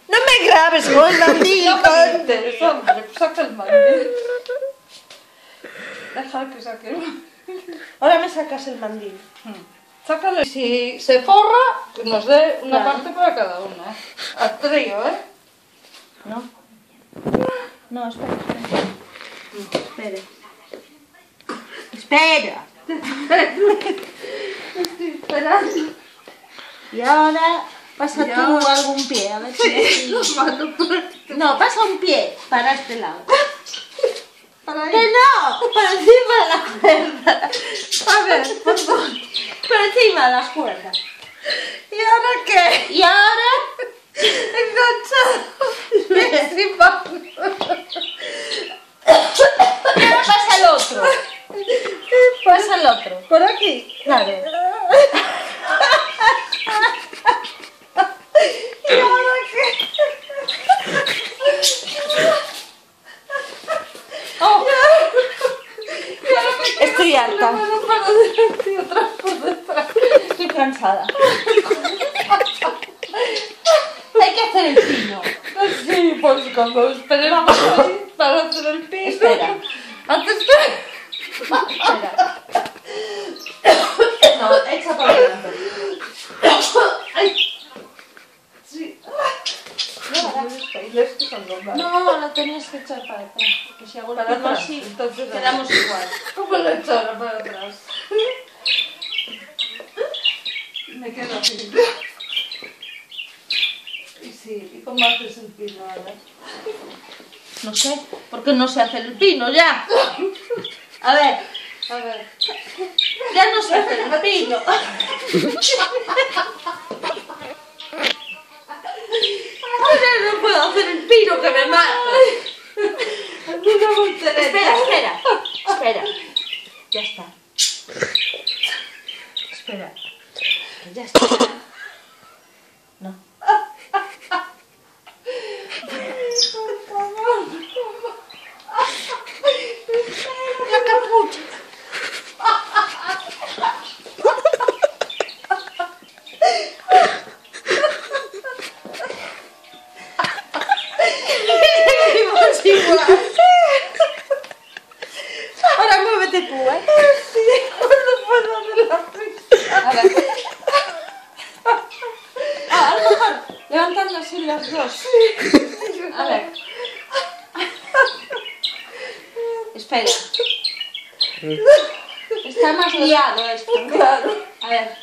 No me grabes con el mandil. No me interesa, hombre, saca el mandil. Deja que saque el mandil. Ahora me sacas el mandil. Sácalo. Si se forra, nos dé una parte para cada una. Al trío, ¿eh? No. No, espera. Espere. Espera. Estoy esperando. Y ahora pasa Ya. tú algún pie, a ver si... Los mato por este. No, pasa un pie para este lado. Para ahí. ¡Que no! Por encima de la cuerda. A ver, por favor. Por encima de las cuerdas. ¿Y ahora qué? Y ahora... Enganchado. Encima. Y ahora pasa el otro. Pasa el otro. Por aquí. Claro. ¿Y ahora qué? Oh, ¿Y ahora me quedo estoy con la harta. mano para adelante y otra por detrás? Estoy cansada. Hay que hacer el pino. Sí, pues cuando esperemos ahí para hacer el pino. Espera. Antes que... Espera. No, echa para adelante. Ay. Sí. No, lo tenías que echar para atrás. Porque si hago el Para pino atrás, así, entonces quedamos igual. ¿Cómo lo he hecho ahora para atrás? Me quedo así. Y sí, ¿y cómo haces el pino ahora? No sé, ¿por qué no se hace el pino ya? A ver, ya no se hace el pino. Ahora no puedo hacer el pino que me mato. Una voltereta. Espera. Ya está. Espera. Ya está. No. La capucha. Seguimos igual. Ahora muévete tú, ¿eh? Sí, ¿cuándo puedo hacer la risa? A ver. A lo mejor levantando así las dos. A ver. Espera. Está más liado esto. Claro. A ver.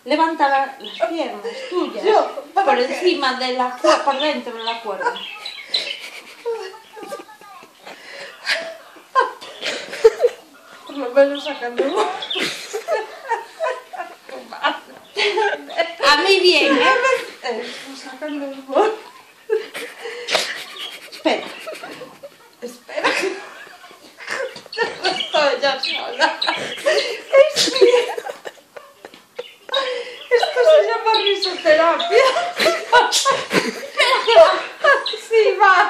Levanta las piernas tuyas Yo, ¿para por qué? encima de la cuerda, por dentro de la cuerda. Por lo menos sacando. A mí bien, ¿eh? Sacando el bol. Espera. Espera. Estoy ya sola. Esto se llama risoterapia. Sí, va. ¿A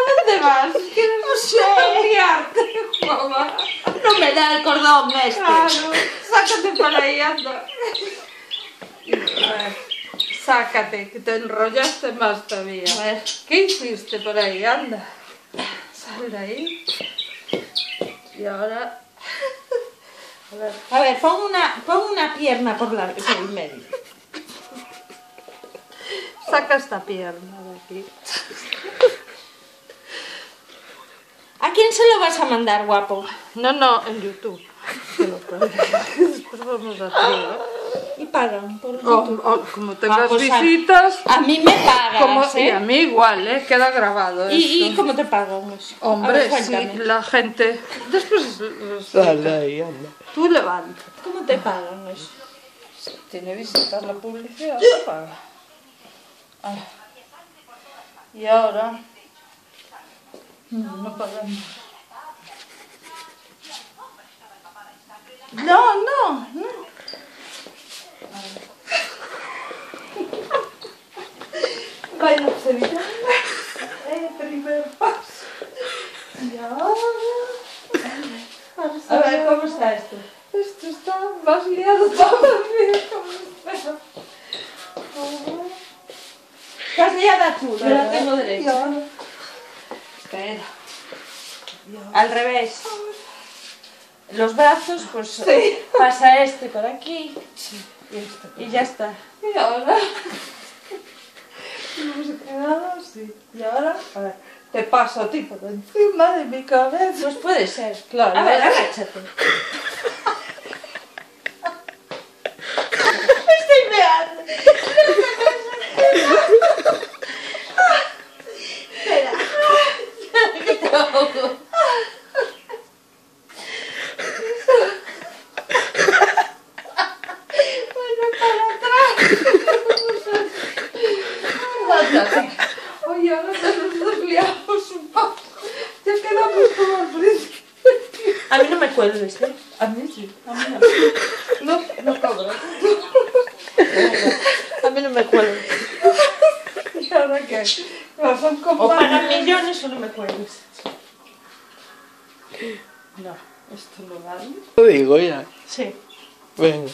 dónde vas? No sé. Liarte, mamá. No me da el cordón este. Claro. Sácate por ahí, anda. A ver, sácate, que te enrollaste más todavía. A ver. ¿Qué hiciste por ahí? Anda. Sal de ahí. Y ahora... A ver, pon una pierna por el medio. Saca esta pierna de aquí. ¿A quién se lo vas a mandar, guapo? No, en YouTube. Que lo puedes. Después vamos a trío. Y pagan por YouTube. Como tengas pues visitas... A mí me pagas, Y a ¿eh? mí igual, queda grabado ¿Y esto. cómo te pagan eso? A Hombre, ver, cuéntame. sí, la gente... Después... Dale ahí, anda. Tú levanta. ¿Cómo te pagan eso? Tiene visitas la publicidad, se paga. Y ahora... No podemos. No. Vaya observando. Primer paso. Y ahora... A ver, ¿cómo está esto? Esto está más liado todavía. Estás liada tú, yo la tengo Y derecha. ahora... Espera. Al revés. Los brazos, pues Sí. pasa este por aquí Y esto. y ya está. Y ahora... Hemos quedado así. Y ahora... A ver, te paso a ti por encima de mi cabeza. Pues puede ser. Claro. A ver, agáchate. Estoy meando. Espera. Que te ahogo. Oye, ahora nos desliamos un poco. Ya quedamos como al principio. A mí no me cuelgues, ¿eh? A mí sí, a mí no. No cobro. A mí no me cuelgues. ¿Y ahora qué? No, son como... O pagan millones o no me cuelgues. No, esto no vale. Lo digo ya. Sí. Venga.